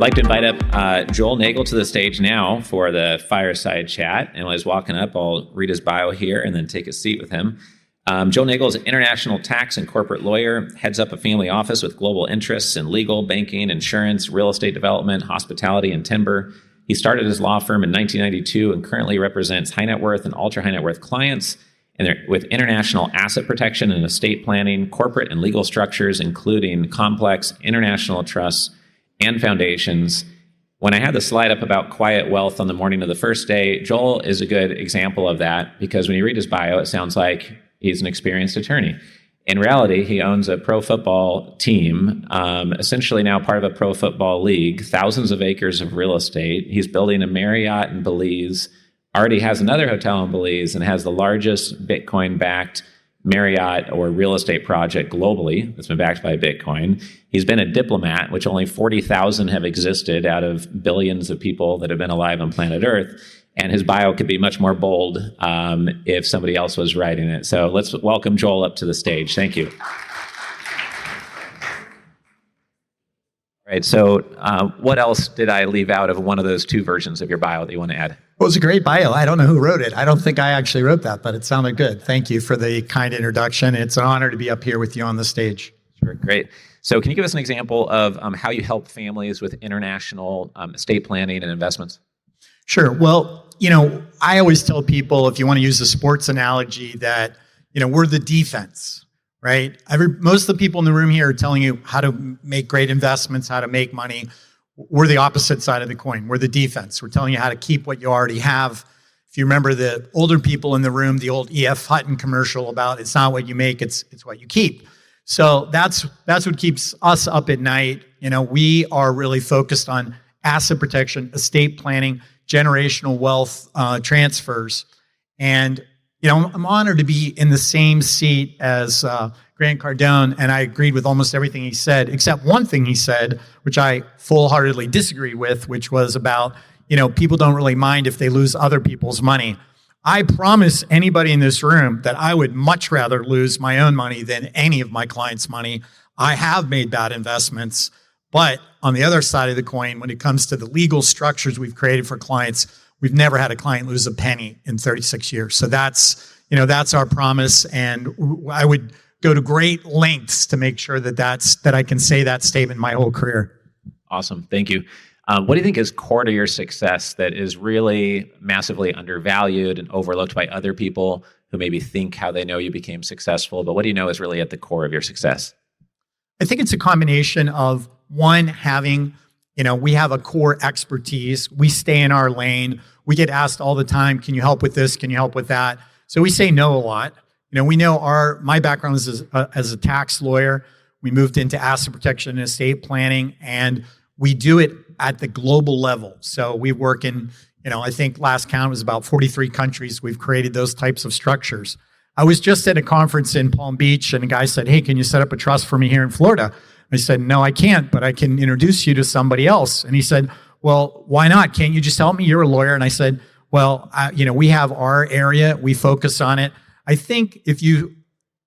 like to invite up Joel Nagel to the stage now for the fireside chat. And while he's walking up, I'll read his bio here and then take a seat with him. Joel Nagel is an international tax and corporate lawyer, heads up a family office with global interests in legal, banking, insurance, real estate development, hospitality, and timber. He started his law firm in 1992 and currently represents high net worth and ultra high net worth clients with international asset protection and estate planning, corporate and legal structures, including complex international trusts and foundations. When I had the slide up about quiet wealth on the morning of the first day, Joel is a good example of that because when you read his bio, it sounds like he's an experienced attorney. In reality, he owns a pro football team, essentially now part of a pro football league, thousands of acres of real estate. He's building a Marriott in Belize, already has another hotel in Belize, and has the largest Bitcoin-backed Marriott or real estate project globally that's been backed by Bitcoin. He's been a diplomat, which only 40,000 have existed out of billions of people that have been alive on planet Earth. And his bio could be much more bold if somebody else was writing it. So let's welcome Joel up to the stage. Thank you. All right, so what else did I leave out of one of those two versions of your bio that you want to add? Well, it was a great bio. I don't know who wrote it. I don't think I actually wrote that, but it sounded good. Thank you for the kind introduction. It's an honor to be up here with you on the stage. Sure, great. So can you give us an example of how you help families with international estate planning and investments? Sure. Well, I always tell people, if you want to use a sports analogy, that, we're the defense, right? Most of the people in the room here are telling you how to make great investments, how to make money. We're the opposite side of the coin. We're the defense. We're telling you how to keep what you already have. If you remember the older people in the room, the old E.F. Hutton commercial about it's not what you make, it's what you keep. So that's what keeps us up at night. We are really focused on asset protection, estate planning, generational wealth transfers. And, I'm honored to be in the same seat as Grant Cardone, and I agreed with almost everything he said, except one thing he said, which I full-heartedly disagree with, which was about, people don't really mind if they lose other people's money. I promise anybody in this room that I would much rather lose my own money than any of my clients' money. I have made bad investments, but on the other side of the coin, when it comes to the legal structures we've created for clients, we've never had a client lose a penny in 36 years. So that's our promise. And I would go to great lengths to make sure that I can say that statement my whole career. Awesome. Thank you. What do you think is core to your success that is really massively undervalued and overlooked by other people who maybe think how they know you became successful? But what do you know is really at the core of your success? I think it's a combination of one, having, we have a core expertise. We stay in our lane. We get asked all the time, can you help with this? Can you help with that? So we say no a lot. We know my background is as a tax lawyer. We moved into asset protection and estate planning, and we do it at the global level. So we work in, I think last count was about 43 countries. We've created those types of structures. I was just at a conference in Palm Beach, and a guy said, hey, can you set up a trust for me here in Florida? I said, no, I can't, but I can introduce you to somebody else. And he said, well, why not? Can't you just help me? You're a lawyer. And I said, well, we have our area. We focus on it. I think if you,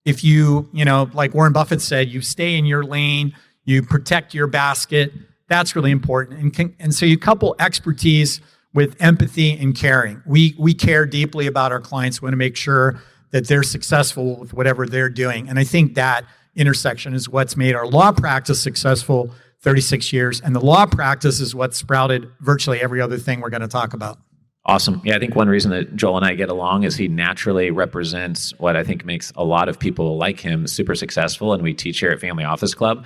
like Warren Buffett said, you stay in your lane, you protect your basket, that's really important. And so you couple expertise with empathy and caring. We care deeply about our clients. We want to make sure that they're successful with whatever they're doing. And I think that intersection is what's made our law practice successful 36 years. And the law practice is what sprouted virtually every other thing we're going to talk about. Awesome. Yeah, I think one reason that Joel and I get along is he naturally represents what I think makes a lot of people like him super successful. And we teach here at Family Office Club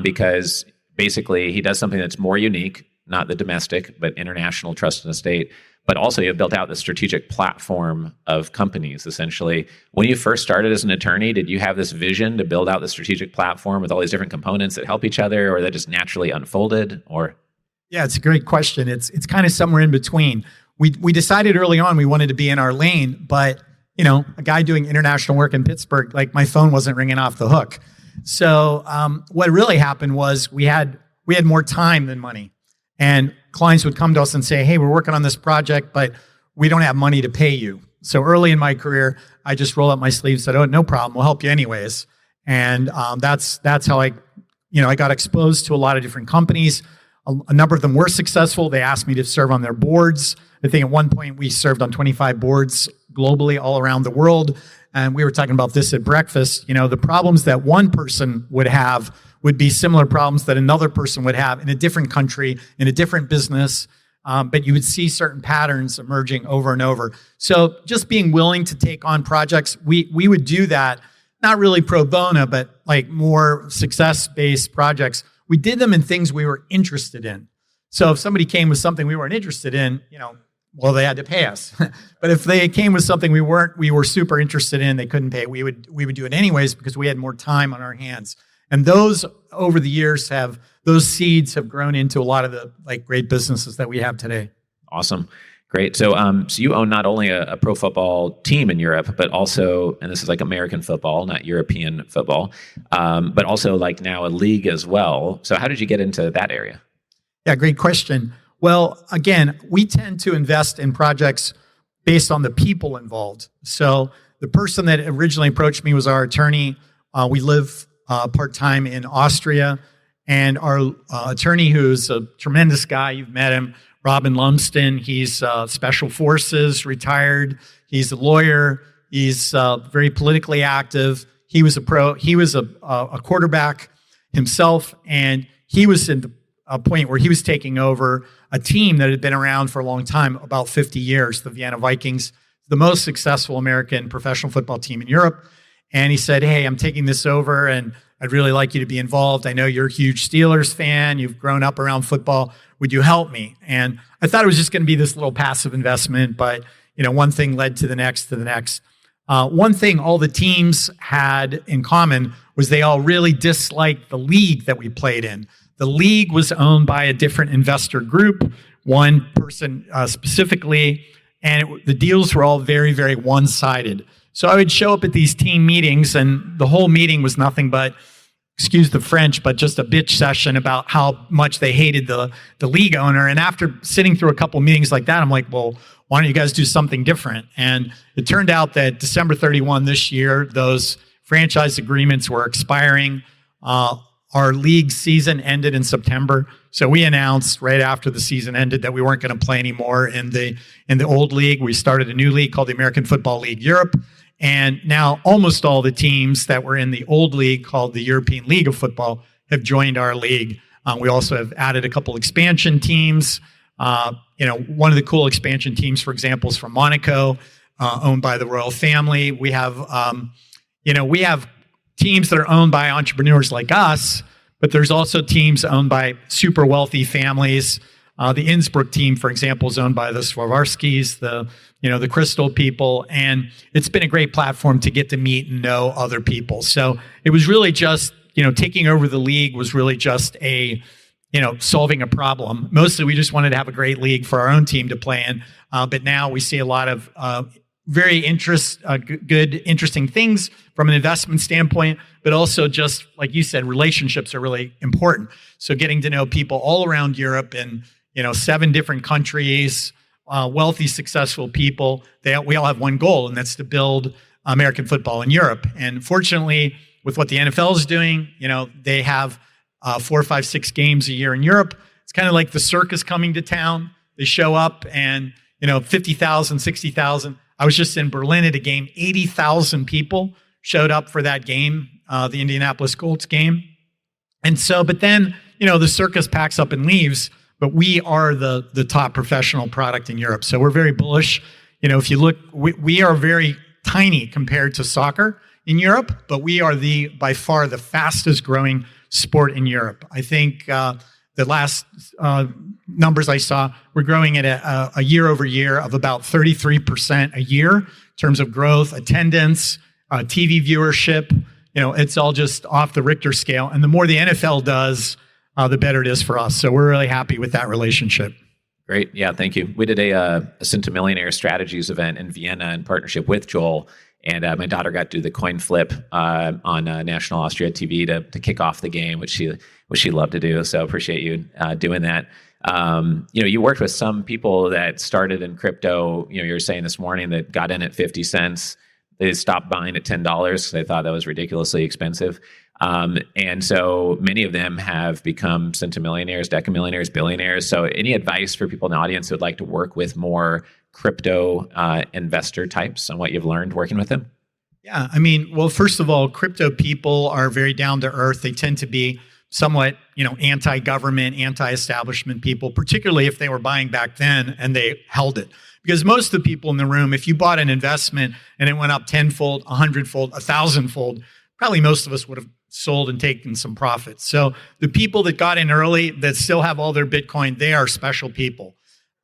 because basically he does something that's more unique, not the domestic, but international trust and estate. But also you've built out the strategic platform of companies, essentially. When you first started as an attorney, did you have this vision to build out the strategic platform with all these different components that help each other, or that just naturally unfolded? Or Yeah, it's a great question. It's kind of somewhere in between. We decided early on we wanted to be in our lane, but a guy doing international work in Pittsburgh, like my phone wasn't ringing off the hook. So what really happened was we had more time than money. And clients would come to us and say, hey, we're working on this project, but we don't have money to pay you. So early in my career, I just rolled up my sleeves and said, oh, no problem, we'll help you anyways. And that's how I got exposed to a lot of different companies. A number of them were successful. They asked me to serve on their boards. I think at one point we served on 25 boards globally all around the world. And we were talking about this at breakfast. The problems that one person would have would be similar problems that another person would have in a different country, in a different business. But you would see certain patterns emerging over and over. So just being willing to take on projects, we would do that, not really pro bono, but like more success-based projects. We did them in things we were interested in. So if somebody came with something we weren't interested in, well, they had to pay us. But if they came with something we were super interested in, they couldn't pay. We would do it anyways because we had more time on our hands. And those over the years those seeds have grown into a lot of the great businesses that we have today. Awesome. Great. So you own not only a pro football team in Europe, but also, and this is like American football, not European football, but also now a league as well. So how did you get into that area? Yeah, great question. Well, again, we tend to invest in projects based on the people involved. So the person that originally approached me was our attorney. We live part-time in Austria. And our attorney, who's a tremendous guy, you've met him, Robin Lumsden, he's Special Forces, retired. He's a lawyer. He's very politically active. He was a quarterback himself, and he was at a point where he was taking over a team that had been around for a long time, about 50 years, the Vienna Vikings, the most successful American professional football team in Europe. And he said, hey, I'm taking this over, and I'd really like you to be involved. I know you're a huge Steelers fan. You've grown up around football. Would you help me? And I thought it was just going to be this little passive investment, but one thing led to the next, one thing all the teams had in common was they all really disliked the league that we played in. The league was owned by a different investor group, one person specifically, and the deals were all very, very one-sided. So I would show up at these team meetings, and the whole meeting was nothing but, excuse the French, but just a bitch session about how much they hated the league owner. And after sitting through a couple meetings like that, I'm like, well, why don't you guys do something different? And it turned out that December 31 this year, those franchise agreements were expiring. Our league season ended in September. So we announced right after the season ended that we weren't going to play anymore in the old league. We started a new league called the American Football League Europe. And now almost all the teams that were in the old league called the European League of Football have joined our league. We also have added a couple expansion teams. One of the cool expansion teams, for example, is from Monaco, owned by the royal family. We have teams that are owned by entrepreneurs like us, but there's also teams owned by super wealthy families. The Innsbruck team, for example, is owned by the Swarovskis, the Crystal people, and it's been a great platform to get to meet and know other people. So it was really just, taking over the league was really just solving a problem. Mostly we just wanted to have a great league for our own team to play in, but now we see a lot of very good, interesting things from an investment standpoint, but also just, like you said, relationships are really important. So getting to know people all around Europe in 7 different countries, wealthy, successful people, we all have one goal, and that's to build American football in Europe. And fortunately, with what the NFL is doing, they have 4, 5, 6 games a year in Europe. It's kind of like the circus coming to town. They show up and, 50,000, 60,000. I was just in Berlin at a game. 80,000 people showed up for that game, the Indianapolis Colts game. And so, but then, the circus packs up and leaves, but we are the top professional product in Europe. So we're very bullish. If you look, we are very tiny compared to soccer in Europe, but we are by far the fastest growing sport in Europe. I think the last numbers I saw, we're growing at a year over year of about 33% a year in terms of growth, attendance, TV viewership. It's all just off the Richter scale. And the more the NFL does, the better it is for us. So we're really happy with that relationship. Great. Yeah, thank you. We did a Centimillionaire Strategies event in Vienna in partnership with Joel. And my daughter got to do the coin flip on National Austria TV to kick off the game, which she loved to do. So appreciate you doing that. You worked with some people that started in crypto. You were saying this morning that got in at 50 cents. They stopped buying at $10 because they thought that was ridiculously expensive. And so many of them have become centimillionaires, decamillionaires, billionaires. So any advice for people in the audience who would like to work with more crypto investor types on what you've learned working with them? Yeah, I mean, well, first of all, crypto people are very down to earth. They tend to be somewhat, anti-government, anti-establishment people, particularly if they were buying back then and they held it. Because most of the people in the room, if you bought an investment and it went up tenfold, 100-fold, 1,000-fold, probably most of us would have sold and taken some profits. So the people that got in early that still have all their Bitcoin, they are special people.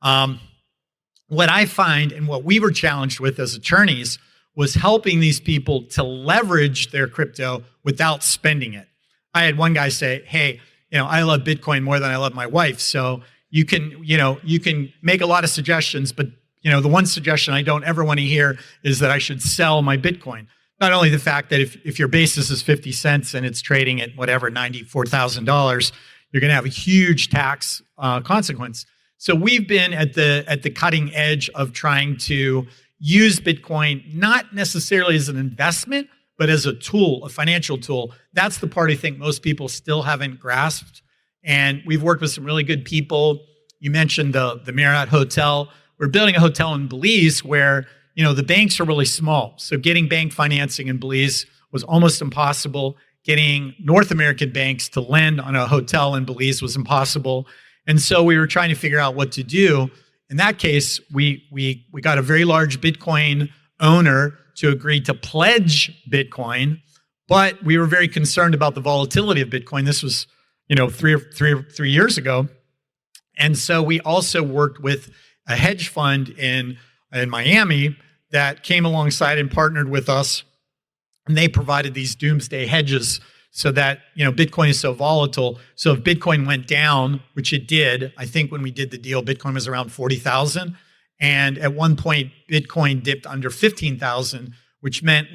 What I find and what we were challenged with as attorneys was helping these people to leverage their crypto without spending it. I had one guy say, hey, I love Bitcoin more than I love my wife. So you can make a lot of suggestions, but the one suggestion I don't ever want to hear is that I should sell my Bitcoin. Not only the fact that if your basis is 50 cents and it's trading at whatever, $94,000, you're going to have a huge tax consequence. So we've been at the cutting edge of trying to use Bitcoin, not necessarily as an investment, but as a tool, a financial tool. That's the part I think most people still haven't grasped. And we've worked with some really good people. You mentioned the Marriott Hotel. We're building a hotel in Belize where, the banks are really small. So getting bank financing in Belize was almost impossible. Getting North American banks to lend on a hotel in Belize was impossible. And so we were trying to figure out what to do. In that case, we got a very large Bitcoin owner to agree to pledge Bitcoin, but we were very concerned about the volatility of Bitcoin. This was, 3 years ago. And so we also worked with a hedge fund in Miami that came alongside and partnered with us. And they provided these doomsday hedges so that, Bitcoin is so volatile. So if Bitcoin went down, which it did, I think when we did the deal, Bitcoin was around 40,000. And at one point, Bitcoin dipped under 15,000, which meant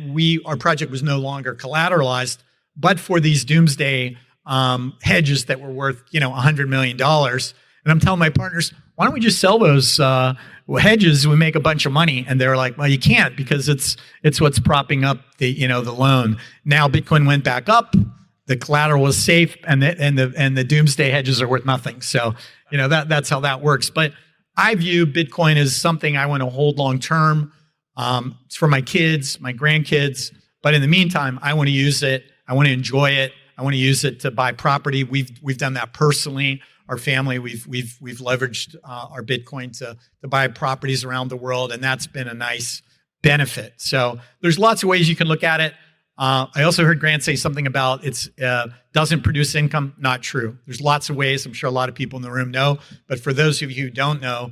our project was no longer collateralized, but for these doomsday hedges that were worth, $100 million. And I'm telling my partners, why don't we just sell those hedges and we make a bunch of money? And they're like, well, you can't because it's what's propping up the loan. Now Bitcoin went back up, the collateral was safe, and the doomsday hedges are worth nothing. So that's how that works. But I view Bitcoin as something I want to hold long term. It's for my kids, my grandkids. But in the meantime, I want to use it. I want to enjoy it. I want to use it to buy property. We've done that personally. Our family, we've leveraged our Bitcoin to buy properties around the world, and that's been a nice benefit. So there's lots of ways you can look at it. I also heard Grant say something about it doesn't produce income. Not true. There's lots of ways. I'm sure a lot of people in the room know, but for those of you who don't know,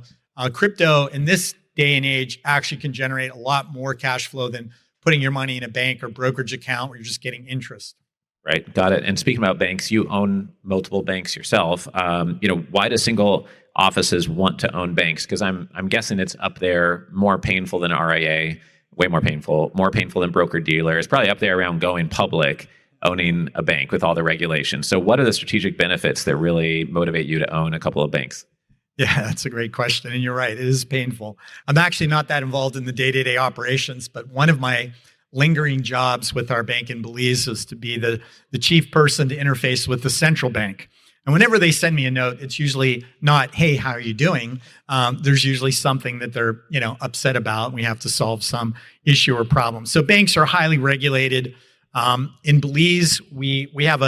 crypto in this day and age actually can generate a lot more cash flow than putting your money in a bank or brokerage account where you're just getting interest. Right. Got it. And speaking about banks, you own multiple banks yourself. Why do single offices want to own banks? Because I'm guessing it's up there more painful than RIA, way more painful than broker dealer. It's probably up there around going public, owning a bank with all the regulations. So what are the strategic benefits that really motivate you to own a couple of banks? Yeah, that's a great question. And you're right. It is painful. I'm actually not that involved in the day-to-day operations, but one of my lingering jobs with our bank in Belize is to be the chief person to interface with the central bank. And whenever they send me a note, it's usually not, hey, how are you doing? There's usually something that they're upset about. We have to solve some issue or problem. So banks are highly regulated. In Belize, we have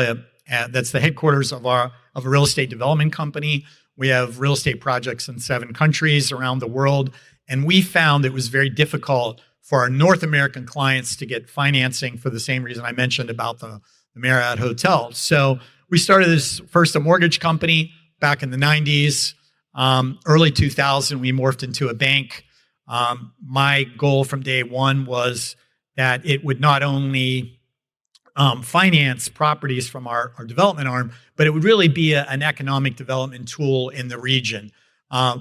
that's the headquarters of a real estate development company. We have real estate projects in 7 countries around the world. And we found it was very difficult for our North American clients to get financing for the same reason I mentioned about the Marriott Hotel. So we started this first a mortgage company back in the 90s. Early 2000, we morphed into a bank. My goal from day one was that it would not only finance properties from our development arm, but it would really be an economic development tool in the region.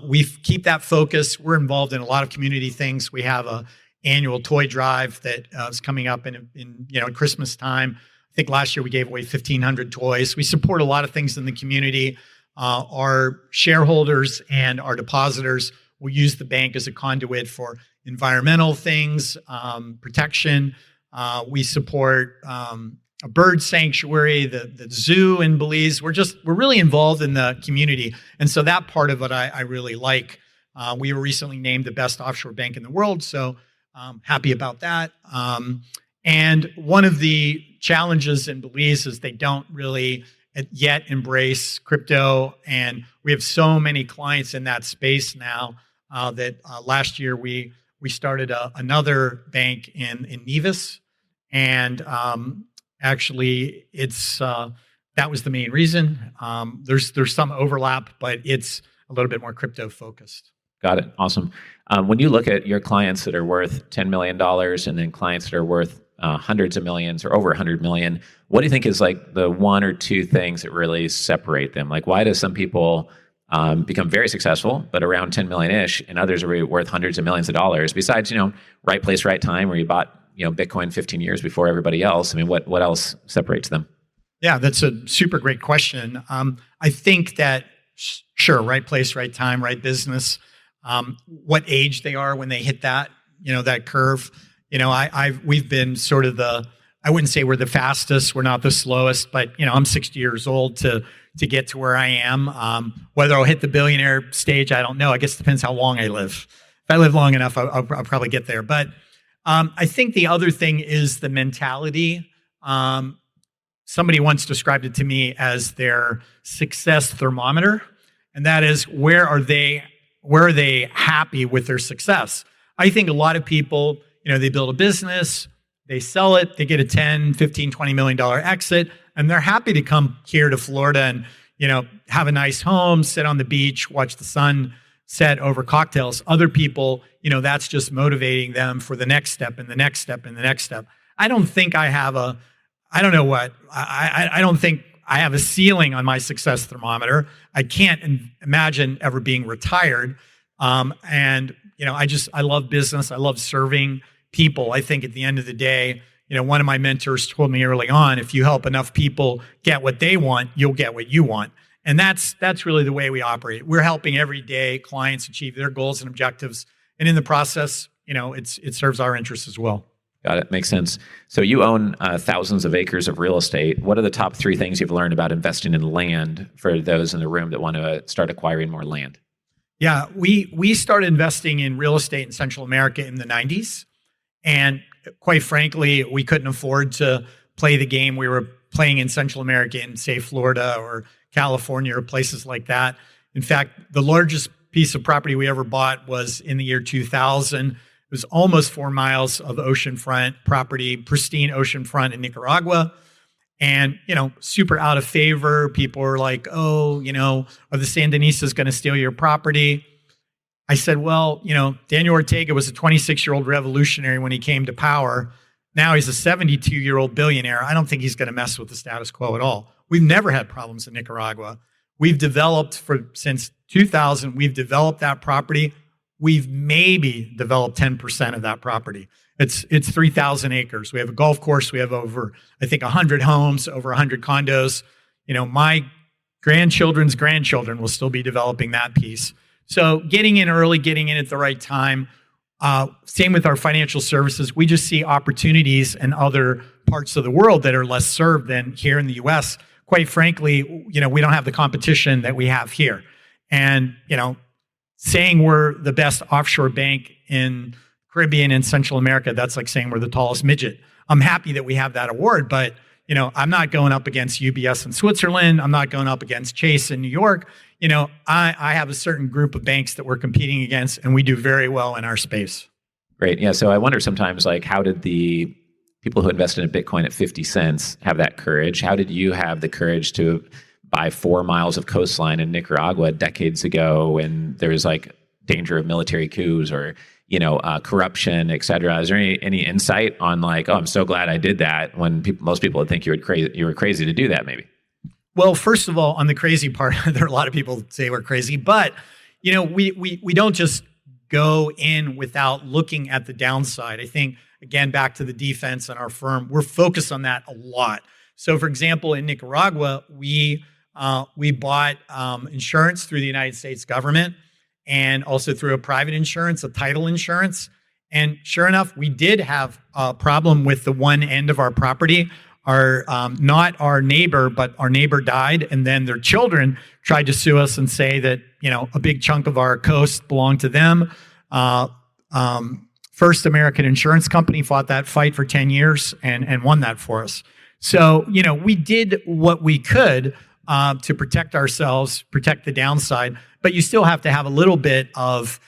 We keep that focus. We're involved in a lot of community things. We have a annual toy drive that is coming up in Christmas time. I think last year we gave away 1,500 toys. We support a lot of things in the community. Our shareholders and our depositors will use the bank as a conduit for environmental things, protection. We support a bird sanctuary, the zoo in Belize. We're really involved in the community. And so that part of it I really like. We were recently named the best offshore bank in the world. So happy about that. And one of the challenges in Belize is they don't really yet embrace crypto. And we have so many clients in that space now that last year we started another bank in Nevis. And actually, it's that was the main reason. There's some overlap, but it's a little bit more crypto focused. Got it. Awesome. When you look at your clients that are worth $10 million and then clients that are worth hundreds of millions or over 100 million, what do you think is like the one or two things that really separate them? Like, why do some people become very successful, but around 10 million-ish, and others are worth hundreds of millions of dollars? Besides, right place, right time, where you bought, Bitcoin 15 years before everybody else. I mean, what else separates them? Yeah, that's a super great question. I think that sure, right place, right time, right business. What age they are when they hit that, that curve. We've been sort of I wouldn't say we're the fastest, we're not the slowest, but I'm 60 years old to get to where I am. Whether I'll hit the billionaire stage, I don't know. I guess it depends how long I live. If I live long enough, I'll probably get there. But I think the other thing is the mentality. Somebody once described it to me as their success thermometer, and that is where are they happy with their success? I think a lot of people, they build a business, they sell it, they get a 10, 15, $20 million exit, and they're happy to come here to Florida and, have a nice home, sit on the beach, watch the sun set over cocktails. Other people, that's just motivating them for the next step and the next step and the next step. I don't think I have I don't think I have a ceiling on my success thermometer. I can't imagine ever being retired. And I love business. I love serving people. I think at the end of the day, one of my mentors told me early on, if you help enough people get what they want, you'll get what you want. And that's really the way we operate. We're helping everyday clients achieve their goals and objectives. And in the process, it serves our interests as well. Got it. Makes sense. So you own thousands of acres of real estate. What are the top three things you've learned about investing in land for those in the room that want to start acquiring more land? Yeah, we started investing in real estate in Central America in the 90s. And quite frankly, we couldn't afford to play the game we were playing in Central America in, say, Florida or California or places like that. In fact, the largest piece of property we ever bought was in the year 2000. It was almost 4 miles of oceanfront property, pristine oceanfront in Nicaragua. And, super out of favor. People were like, are the Sandinistas going to steal your property? I said, well, Daniel Ortega was a 26-year-old revolutionary when he came to power. Now he's a 72-year-old billionaire. I don't think he's going to mess with the status quo at all. We've never had problems in Nicaragua. We've developed since 2000, we've developed that property. We've maybe developed 10% of that property. It's 3,000 acres. We have a golf course. We have over, I think, 100 homes, over 100 condos. My grandchildren's grandchildren will still be developing that piece. So getting in early, getting in at the right time. Same with our financial services. We just see opportunities in other parts of the world that are less served than here in the U.S. Quite frankly, we don't have the competition that we have here. And, saying we're the best offshore bank in Caribbean and Central America, that's like saying we're the tallest midget. I'm happy that we have that award, but I'm not going up against UBS in Switzerland. I'm not going up against Chase in New York. I have a certain group of banks that we're competing against, and we do very well in our space. Great. Yeah. So I wonder sometimes, how did the people who invested in Bitcoin at 50 cents have that courage? How did you have the courage to buy 4 miles of coastline in Nicaragua decades ago when there was danger of military coups or corruption, et cetera? Is there any insight on I'm so glad I did that, when most people would think you were crazy to do that maybe? Well, first of all, on the crazy part, there are a lot of people that say we're crazy, but we don't just go in without looking at the downside. I think, again, back to the defense and our firm, we're focused on that a lot. So, for example, in Nicaragua, we bought insurance through the United States government and also through a private insurance, a title insurance. And sure enough, we did have a problem with the one end of our property. not our neighbor, but our neighbor died, and then their children tried to sue us and say that a big chunk of our coast belonged to them. First American Insurance Company fought that fight for 10 years and won that for us. So we did what we could to protect ourselves, protect the downside, but you still have to have a little bit of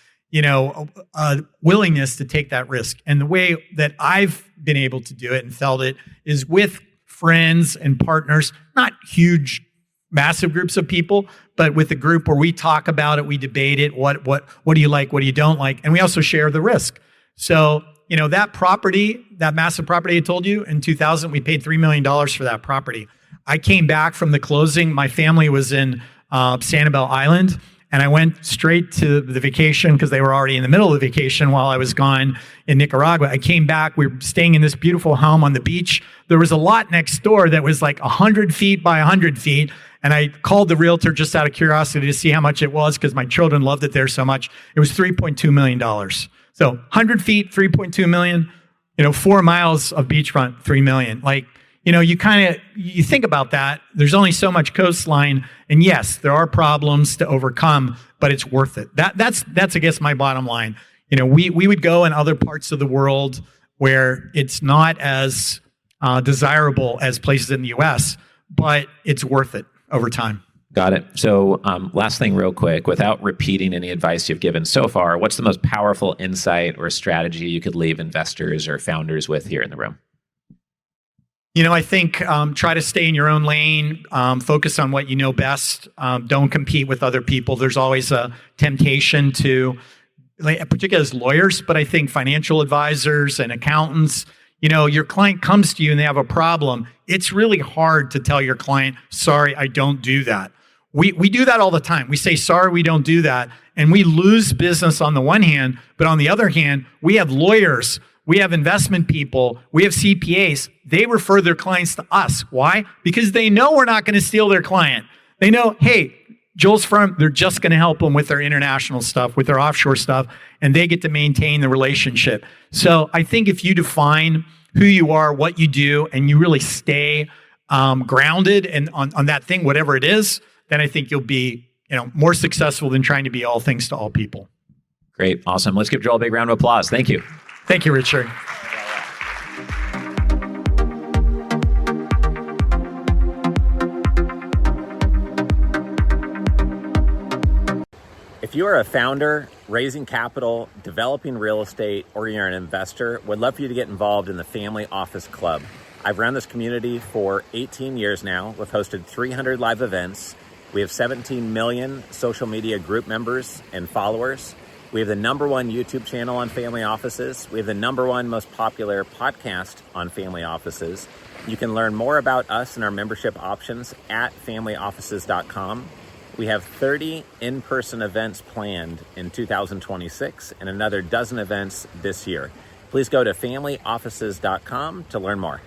willingness to take that risk. And the way that I've been able to do it and felt it is with friends and partners, not huge, massive groups of people, but with a group where we talk about it, we debate it. What do you like? What do you don't like? And we also share the risk. So, that property, that massive property I told you in 2000, we paid $3 million for that property. I came back from the closing. My family was in Sanibel Island. And I went straight to the vacation because they were already in the middle of the vacation while I was gone in Nicaragua. I came back. We were staying in this beautiful home on the beach. There was a lot next door that was like 100 feet by 100 feet. And I called the realtor just out of curiosity to see how much it was because my children loved it there so much. It was $3.2 million. So 100 feet, $3.2 million, 4 miles of beachfront, $3 million. You think about that. There's only so much coastline, and yes, there are problems to overcome, but it's worth it. That's I guess my bottom line. We would go in other parts of the world where it's not as desirable as places in the U.S., but it's worth it over time. Got it. So last thing real quick, without repeating any advice you've given so far, what's the most powerful insight or strategy you could leave investors or founders with here in the room? I think try to stay in your own lane, focus on what you know best. Don't compete with other people. There's always a temptation to, particularly as lawyers, but I think financial advisors and accountants, your client comes to you and they have a problem. It's really hard to tell your client, sorry, I don't do that. We do that all the time. We say, sorry, we don't do that. And we lose business on the one hand, but on the other hand, we have lawyers, we have investment people, we have CPAs. They refer their clients to us. Why? Because they know we're not going to steal their client. They know, hey, Joel's firm, they're just going to help them with their international stuff, with their offshore stuff, and they get to maintain the relationship. So I think if you define who you are, what you do, and you really stay grounded and on that thing, whatever it is, then I think you'll be more successful than trying to be all things to all people. Great. Awesome. Let's give Joel a big round of applause. Thank you. Thank you, Richard. If you are a founder, raising capital, developing real estate, or you're an investor, would love for you to get involved in the Family Office Club. I've run this community for 18 years now. We've hosted 300 live events. We have 17 million social media group members and followers. We have the #1 YouTube channel on family offices. We have the #1 most popular podcast on family offices. You can learn more about us and our membership options at familyoffices.com. We have 30 in-person events planned in 2026 and another dozen events this year. Please go to familyoffices.com to learn more.